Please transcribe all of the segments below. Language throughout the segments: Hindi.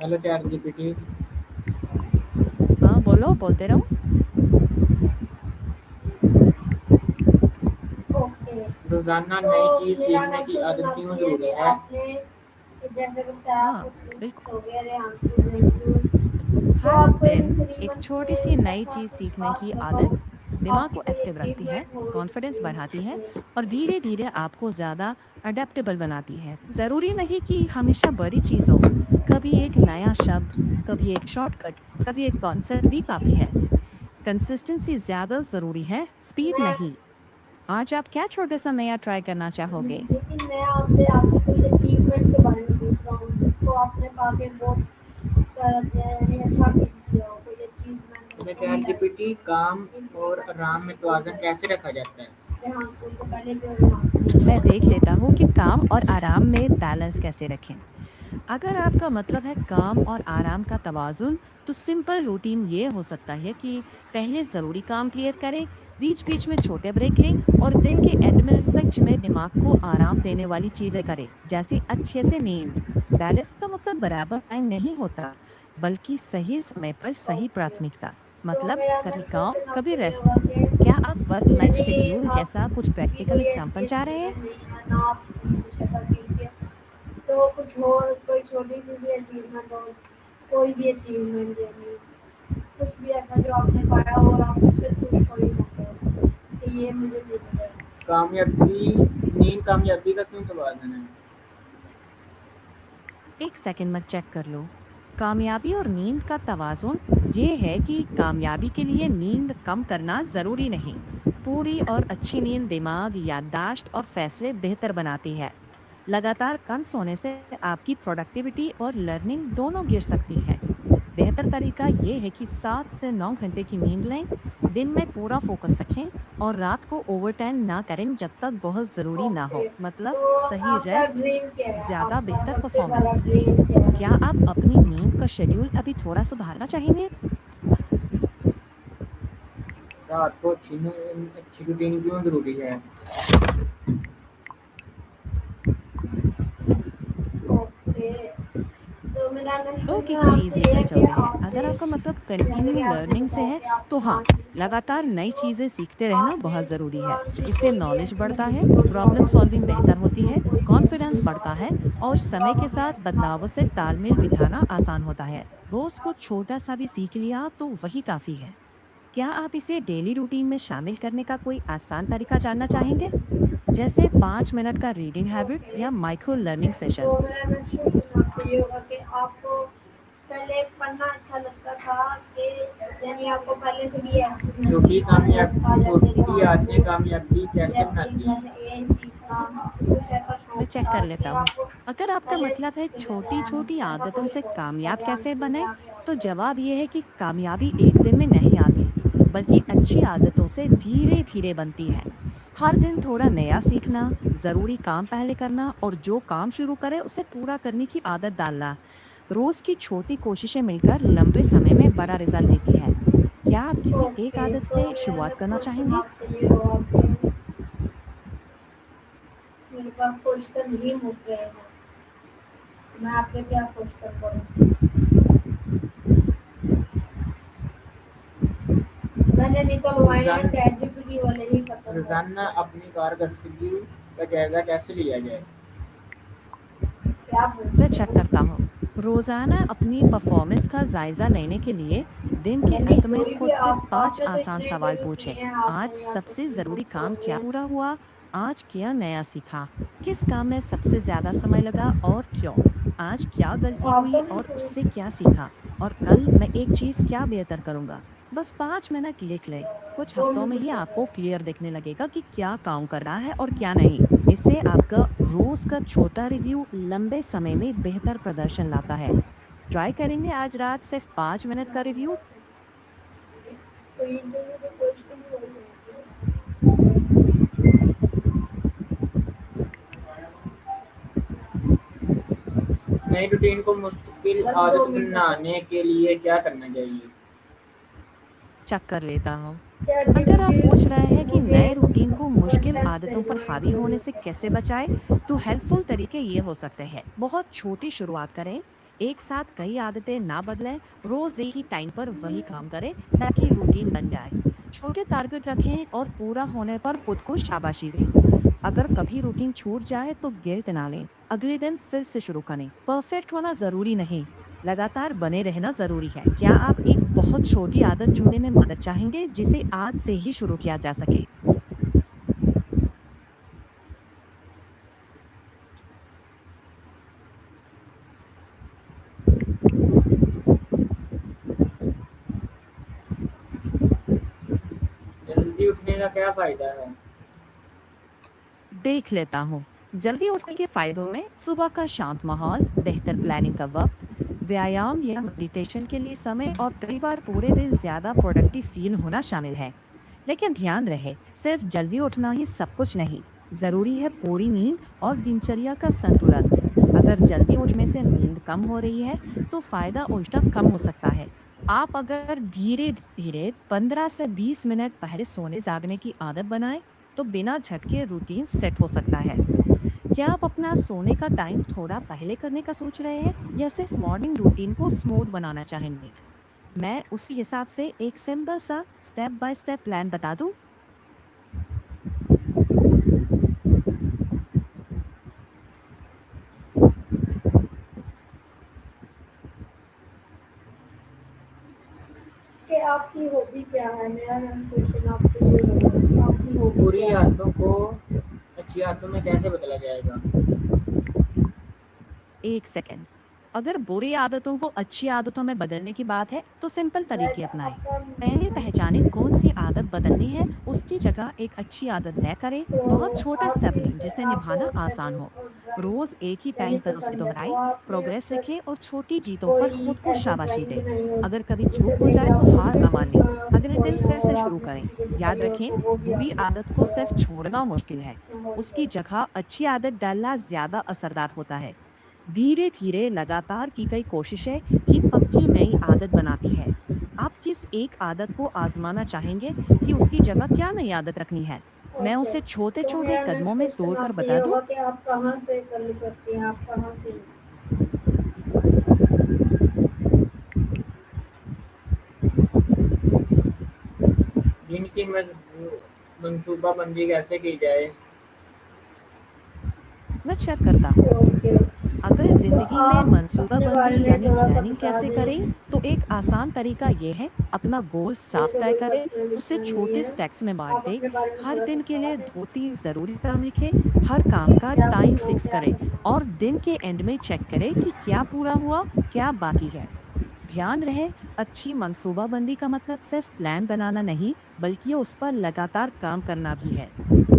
Hello chat GPT. हाँ बोलो, बोलते रहो। ओके। रोजाना तो नई चीज मेरा सीखने की नेक्स्ट क्वेश्चन आदत क्यों आपसे ये है जरूरी कि है? आपने जैसे बताया हाँ आपको 3 मंथ्स बिल्कुल। हो गए रेहान स्टूडेंट, तो हर आपको इन दिन थ्री एक मंथ्स छोटी सी में नई ऐसा चीज कुछ सीखने खास की लगा हो, आदत दिमाग आपकी को कोई एक्टिव रखती है, अचीवमेंट हो कॉन्फिडेंस बढ़ाती है इसमें? और धीरे धीरे आपको ज्यादा अडेप्टेबल बनाती है। जरूरी नहीं कि हमेशा बड़ी चीज हो, कभी एक नया शब्द, कभी एक शॉर्टकट, कभी एक कॉन्सेप्ट भी काफी है। कंसिस्टेंसी ज्यादा जरूरी है, स्पीड मैं नहीं। आज आप क्या छोटे सा नया ट्राई करना चाहोगे? लेकिन मैं आपसे आपकी कोई अचीवमेंट के बारे में पूछ रहा हूँ जिसको आपने पाके बहुत यानी अच्छा फील किया हो, कोई अचीवमेंट अच्छा अपनी चैट लाइफ जीपीटी, काम में इन और 3 मंथ्स आराम में में कोई तवाज़ुन कैसे रखा जाता है? रेहान स्कूल से पहले भी और रेहान स्कूल मैं के देख लेता बाद। हूँ कि काम और आराम में बैलेंस कैसे रखें। अगर आपका मतलब है काम और आराम का तवाज़ुन, तो सिंपल रूटीन ये हो सकता है कि पहले ज़रूरी काम क्लियर करें, बीच बीच में छोटे ब्रेक लें और दिन के एंड में सच में दिमाग को आराम देने वाली चीज़ें करें, जैसे अच्छे से नींद। बैलेंस का मतलब बराबर टाइम नहीं होता, बल्कि सही समय पर सही ओके। प्राथमिकता। तो मतलब मेरा कभी नेक्स्ट काम क्वेश्चन कभी आपसे ये रेस्ट। होगा क्या कि आप वर्क लाइफ यदि शेड्यूल जैसा कुछ आपकी प्रैक्टिकल कोई ऐसी एग्जाम्पल चाह रहे हैं? अचीवमेंट नहीं है ना, आपने कुछ ऐसा चीज़ किया, तो कुछ और कोई छोटी सी भी अचीवमेंट हो, कोई भी अचीवमेंट यानी कुछ भी ऐसा जो आपने पाया हो और आप उससे खुश हो ही होंगे कि ये मुझे मिल गया। कामयाबी, नींद कामयाबी का क्यों तवाज़ुन है? एक सेकंड में चेक कर लो। कामयाबी और नींद का तवाज़ुन ये है कि कामयाबी के लिए नींद कम करना ज़रूरी नहीं। पूरी और अच्छी नींद दिमाग, याददाश्त और फैसले बेहतर बनाती है। लगातार कम सोने से आपकी प्रोडक्टिविटी और लर्निंग दोनों गिर सकती है। बेहतर तरीका ये है कि 7 से 9 घंटे की नींद लें, दिन में पूरा फोकस रखें और रात को ओवरटाइम ना करें जब तक बहुत ज़रूरी ना ओके। हो। मतलब तो सही आपका रेस्ट, ड्रीम क्या है? ज़्यादा आपका बेहतर सबसे बड़ा परफॉर्मेंस। ड्रीम क्या क्या है? आप अपनी नींद का शेड्यूल अभी थोड़ा सुधारना चाहेंगे? रात को अच्छी रूटीन क्यों जरूरी है? ओके। तो मेरा नेक्स्ट लोग क्वेश्चन एक चीज आपसे ये लेकर है कि चलते हैं। अगर आपने आपका मतलब जैसे कंटिन्यू कि आपने लर्निंग से बताया है, कि आप तो हाँ, डांस भी करते लगातार हैं, नई तो चीजें सीखते रहना आपने बहुत जरूरी है। पुरानी इससे कोई भी नॉलेज ऐसी बढ़ता है, मूवी हो जो आप प्रॉब्लम हमें सॉल्विंग सुना बेहतर होती सकते हो, है, कोई भी ऐसी कॉन्फिडेंस कोई बढ़ता बात है हो और जो समय आप के हमें साथ सुना बदलावों से सकते हैं। तालमेल बिठाना आसान होता है। रोज को छोटा सा भी सीख लिया तो वही काफी है। क्या आप इसे डेली रूटीन में शामिल करने का कोई आसान तरीका जानना चाहेंगे, जैसे 5 मिनट का रीडिंग हैबिट ओके। या माइक्रो लर्निंग सेशन? तो मेरा नेक्स्ट क्वेश्चन आपसे ये होगा कि आपको पहले पढ़ना अच्छा लगता था कि यानी आपको पहले से भी ऐसी छोटी मूवीज का शौक था कामयाबी जैसे छोटी रेहान आदतें को, कामयाबी कैसे जैसे बनाती हैं? जैसे ए सीखना, कुछ ऐसा मैं शौक चेक था कर कि लेता हूँ। आपको अगर आपका पहले मतलब है से छोटी रहन छोटी ऐसा आदतों कोई से शौक था कामयाब रेहान कैसे स्कूल में बने, आके तो आपको? जवाब यह है कि कामयाबी एक दिन में नहीं आती, बल्कि अच्छी आदतों से धीरे धीरे बनती है। हर दिन थोड़ा नया सीखना, जरूरी काम पहले करना और जो काम शुरू करे उसे पूरा करने की आदत डालना। रोज की छोटी कोशिशें मिलकर लंबे समय में बड़ा रिजल्ट देती है। क्या आप किसी एक ओके। आदत तो से मेरा शुरुआत नेक्स्ट करना क्वेश्चन चाहेंगे? आपसे ये होगा कि मेरे पास क्वेश्चन ही मुक गए हैं, मैं आपसे क्या क्वेश्चन करूँ? मैंने निकलवाए हैं रोजाना चैट जीपीटी वाले ही खत्म हो रोजाना चुके हैं। अपनी कारकर्दगी का जायजा कैसे लिया जाए? क्या मैं पूछते चेक हो? करता हूँ। रोजाना अपनी परफॉर्मेंस का जायजा लेने के लिए दिन के यानी अंत में कोई भी खुद से आप 5 आपने तो आसान इतने सवाल इंटरव्यू पूछें। किए हैं आज आपने, या तो सबसे थ्री जरूरी मंथ्स हो काम क्या गए। पूरा हुआ? आज क्या नया सीखा? किस काम में सबसे ज्यादा समय लगा और क्यों? आज क्या गलती आप हुई तो और नहीं उससे क्या सीखा? और कल मैं एक चीज क्या बेहतर करूंगा? बस 5 मिनट लिख ले। कुछ दो हफ्तों में मिनट ही हो आपको गए। क्लियर दिखने लगेगा कि क्या काम कर रहा है और क्या नहीं। इससे आपका रोज का छोटा रिव्यू लंबे समय में बेहतर प्रदर्शन लाता है। ट्राई करेंगे आज रात सिर्फ 5 मिनट का रिव्यू। तो इंटरव्यू के क्वेश्चन ही वही होंगे। नई रूटीन को मुश्किल बस दो आदत मिनट हो बनाने गए। के लिए क्या करना चाहिए? चेक कर लेता हूँ। चैट अगर आप पूछ रहे जीपीटी हैं कि मुझे नए कुछ रूटीन को मुश्किल क्वेश्चंस आदतों पर भेजो हावी होने इंटरव्यू से के। कैसे बचाए, तो हेल्पफुल तरीके ये हो सकते हैं। बहुत छोटी शुरुआत करें, एक साथ कई आदतें ना बदलें, रोज एक ही टाइम पर वही काम करें ताकि रूटीन बन जाए। छोटे टारगेट रखें और पूरा होने पर खुद को शाबाशी दें। अगर कभी रूटीन छूट जाए तो गिल्ट ना लें, अगले दिन फिर से शुरू करें। परफेक्ट होना जरूरी नहीं, लगातार बने रहना जरूरी है। क्या आप एक बहुत छोटी आदत चुनने में मदद चाहेंगे जिसे आज से ही शुरू किया जा सके? जल्दी उठने का क्या फायदा है? देख लेता हूँ। जल्दी उठने के फायदों में सुबह का शांत माहौल, बेहतर प्लानिंग का वक्त, व्यायाम या मेडिटेशन के लिए समय और कई बार पूरे दिन ज्यादा प्रोडक्टिव फील होना शामिल है। लेकिन ध्यान रहे, सिर्फ जल्दी उठना ही सब कुछ नहीं, जरूरी है पूरी नींद और दिनचर्या का संतुलन। अगर जल्दी उठने से नींद कम हो रही है तो फायदा उल्टा कम हो सकता है। आप अगर धीरे धीरे 15 से 20 मिनट पहले सोने जागने की आदत बनाएं तो बिना झटके रूटीन सेट हो सकता है। क्या आप अपना सोने का टाइम थोड़ा पहले करने का सोच रहे हैं या सिर्फ मॉर्निंग रूटीन को स्मूथ बनाना चाहेंगे? मैं उसी हिसाब से एक सिंपल सा स्टेप बाय स्टेप प्लान बता दूं। कि आपकी हॉबी क्या है? मेरा क्वेश्चन आपसे ये है, आपकी हॉबी बुरी क्या है? आदतों को अच्छी आदतों में कैसे बदला जाएगा? एक सेकेंड। अगर बुरी आदतों को अच्छी आदतों में बदलने की बात है तो सिंपल तरीके अपनाएं। आपका पहले पहचानें कौन सी आदत बदलनी है, उसकी जगह एक अच्छी आदत तय करें। बहुत तो छोटा स्टेप लें जिसे आपको निभाना आसान हो। ट्रैवलिंग और रोज एक ही ड्राइविंग टाइम नहीं पर उसे पसंद है, तो दोहराएं, आपने अब प्रोग्रेस तक लिखें और छोटी जीतों पर कोई खुद को ऐसी शाबाशी ड्राइंग दें। बनाई हो अगर कभी जिसे चूक हो देख के जाए तो आपको हार ना मानें, अगले दिन कोई फिर और से शुरू आपने करें। किसी को याद दिखाई हो रखें, तो वो भी बुरी आपको आदत को सिर्फ छोड़ना मुश्किल है, हो उसकी जगह अच्छी आदत डालना ज्यादा असरदार होता है। धीरे धीरे लगातार की गई कोशिशें ही पक्की नई आदत बनाती है। आप किस एक आदत को आजमाना चाहेंगे कि उसकी जगह क्या नई आदत रखनी है? मैं ओके। उसे छोटे तो छोटे मेरा कदमों नेक्स्ट में क्वेश्चन तोड़कर आपसे ये बता दूं। होगा कि आप कहाँ से कर्ली करती हैं, आप कहाँ से? दिन की मंसूबाबंदी कैसे की जाए? मैं चेक करता हूँ। ओके, अगर तो जिंदगी में आप अपने मंसूबाबंदी बारे में यानी थोड़ा सा प्लानिंग बता कैसे दें। करें, तो एक आसान तरीका ये है, अपना गोल ये साफ तो तय कोई करें, पर्सनल उसे इश्यू नहीं छोटे है, स्टेप्स में बांट आप दें। अपने बारे में हर थोड़ा सा दिन के बता लिए दें 2-3 जरूरी काम लिखें, हर काम का कि आपको टाइम शौक फिक्स क्या करें करना और है। दिन के एंड में चेक करें कि क्या पूरा हुआ, क्या बाकी है। ध्यान रहे, अच्छी मंसूबाबंदी का मतलब सिर्फ प्लान बनाना नहीं, बल्कि उस पर लगातार काम करना भी है।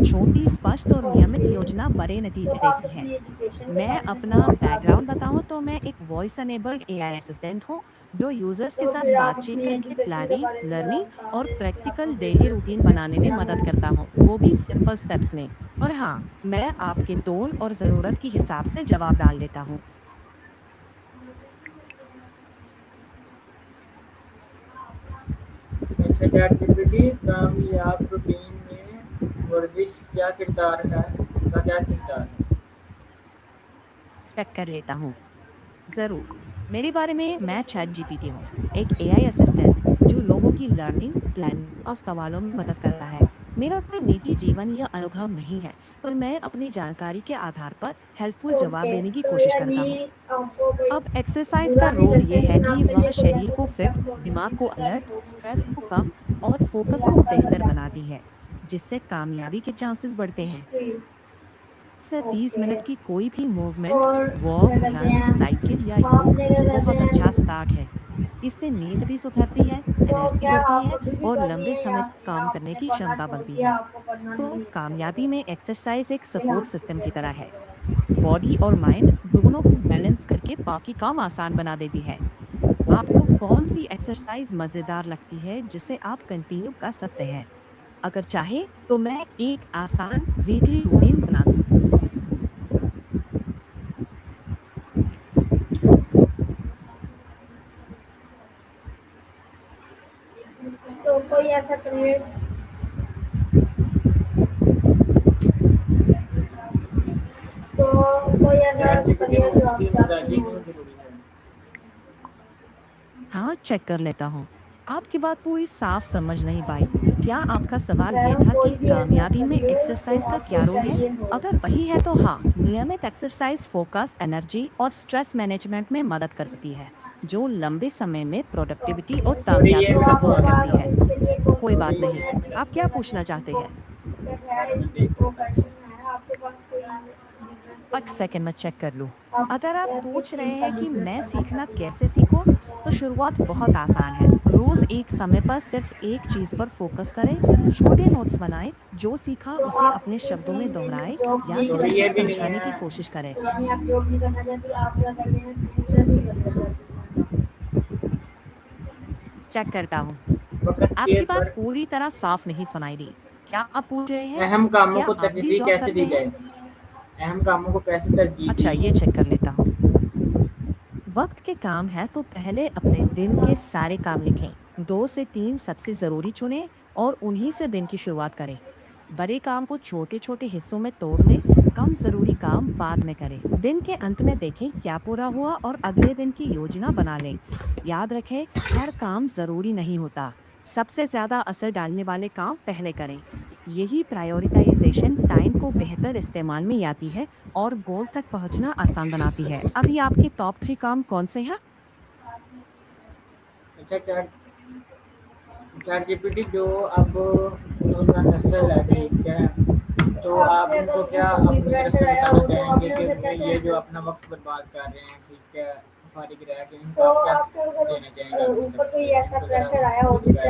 छोटी, स्पष्ट और नियमित ओके, योजना बड़े तो नतीजे आप देती है। अपनी एजुकेशन के मैं बारे में अपना थोड़ा बता बैकग्राउंड दें। बताऊं तो मैं एक वॉइस अनेबल्ड एआई असिस्टेंट हूँ जो यूजर्स के तो साथ फिर आप बातचीत अपनी करके एजुकेशन के प्लानिंग, बारे में ज़रा लर्निंग बता और दें कि प्रैक्टिकल आपका डेली फेवरेट रूटीन बनाने सब्जेक्ट में क्या मदद है। करता हूँ, वो भी सिंपल स्टेप्स में। और हाँ, मैं आपके टोन और ज़रूरत के हिसाब से जवाब डाल देता हूँ। अच्छा चैट जीपीटी, कामयाब रूटीन में वर्जिश क्या किरदार है का क्या किरदार है? चेक कर लेता हूँ। ज़रूर। मेरे बारे में मैं चैट जीपीटी हूँ, एक एआई असिस्टेंट जो लोगों की लर्निंग, प्लानिंग और सवालों में मदद करता है। मेरा कोई निजी जीवन या अनुभव नहीं है, पर मैं अपनी जानकारी के आधार पर हेल्पफुल जवाब ओके, देने की तो कोशिश करता यानी हूँ। आपको कोई अब एक्सरसाइज का बुरा नहीं रोल लगता, ये है लेकिन कि आपके वह लिए कोई शरीर ऐसा को फिट, सब्जेक्ट होना दिमाग को डिफिकल्ट अलर्ट, हो, स्ट्रेस मुश्किल को हो, कम और कोई फोकस को ऐसा बेहतर सब्जेक्ट बनाती है, जिससे कामयाबी के चांसेस बढ़ते हैं। जी। से 30 ओके, मिनट की कोई भी मूवमेंट, और क्या वॉक, कहते रन, हैं, साइकिल या योग आपने क्या कहते बहुत अच्छा हैं, स्टार्ट है। इससे नींद भी सुधरती है, तो एनर्जी क्या बढ़ती आप है अभी भी और कर रही लंबे हैं समय या काम करने आपने की पढ़ना क्षमता छोड़ बढ़ती दिया, है। आपको पढ़ना तो नहीं अच्छा लग कामयाबी में रहा एक्सरसाइज एक है या सपोर्ट आपको सिस्टम भी की अच्छा तरह नहीं है। लग रहा है? बॉडी और माइंड दोनों को बैलेंस करके बाकी काम आसान बना देती है। आपको कौन सी एक्सरसाइज मजेदार लगती है जिसे आप कंटिन्यू कर सकते हैं? अगर चाहे तो मैं एक आसान वीकली रूटीन बना दूं। तो कोई ऐसा करियर, तो कोई ऐसा चैट जीपीटी करियर जो मुफ्त आप की चाहती मदद हो? क्यों जरूरी है? मैं चेक कर लेता हूँ। आपकी बात पूरी साफ समझ नहीं पाई। क्या आपका सवाल ये मैडम था कोई कि भी ऐसा कामयाबी में करिए एक्सरसाइज जो का क्या आपको रोल है? चाहिए हो। अगर वही है तो हाँ, नियमित एक्सरसाइज फोकस, एनर्जी और स्ट्रेस मैनेजमेंट में मदद करती है, जो लंबे समय में प्रोडक्टिविटी और सॉरी ये कामयाबी तो आपके सपोर्ट सवाल करती पास है। इसके लिए कोई सॉरी बात नहीं। ये आप क्या पूछना चाहते हैं? प्रोफेशन है आपके पास कोई बिजनेस के एक सेकंड में चेक कर लूँ। आप अगर आप किस पूछ रहे चीज का हैं कि बिजनेस मैं करना सीखना चाहते कैसे हैं? सीखूं, तो शुरुआत बहुत आसान है। रोज एक समय पर सिर्फ एक चीज पर फोकस करें। छोटे नोट्स बनाएं। जो सीखा तो उसे आप अपने शब्दों में दोहराएं जॉब या नहीं किसी सॉरी को ये करना भी नहीं समझाने है। की कोशिश करें। यानी आप जॉब नहीं करना चाहती आप क्या कर रहे हैं बिजनेस ही करना चाहती हैं। चेक करता हूँ। वक्त के आपकी बात पर पूरी तरह साफ नहीं सुनाई दी। क्या आप पूछ रहे हैं? अहम कामों क्या को आप भी तरजीह जॉब कैसे दी करते हैं? जाए? अहम कामों को कैसे तरजीह अच्छा, दी ये जाए? चेक कर लेता हूँ। वक्त के काम है तो पहले अपने दिन के सारे काम लिखें। 2 से 3 सबसे जरूरी चुनें और उन्हीं से दिन की शुरुआत करें। बड़े काम को छोटे छोटे हिस्सों में तोड़ लें। कम जरूरी काम बाद में करें। दिन के अंत में देखें क्या पूरा हुआ और अगले दिन की योजना बना लें। याद रखें, हर काम जरूरी नहीं होता। सबसे ज्यादा असर डालने वाले काम पहले करें। यही प्रायोरिटाइजेशन टाइम को बेहतर इस्तेमाल में आती है और गोल तक पहुंचना आसान बनाती है। अभी आपके टॉप 3 काम कौन से हैं? अच्छा चैट चैट जीपीटी जो अब नई नस्ल है, ओके ठीक है, तो आप आपके उनको अगर क्या ऊपर कोई अपनी तरफ से प्रेशर आया बताना हो तो चाहेंगे आपने कि उसे कैसे ये जो हैंडल अपना वक्त बर्बाद कर रहे हैं, ठीक है, फारिग रह के तो इनको आप क्या आपके अगर देना चाहेंगे अपनी ऊपर तरफ कोई से? ऐसा तो ज़रा प्रेशर आया हो जिससे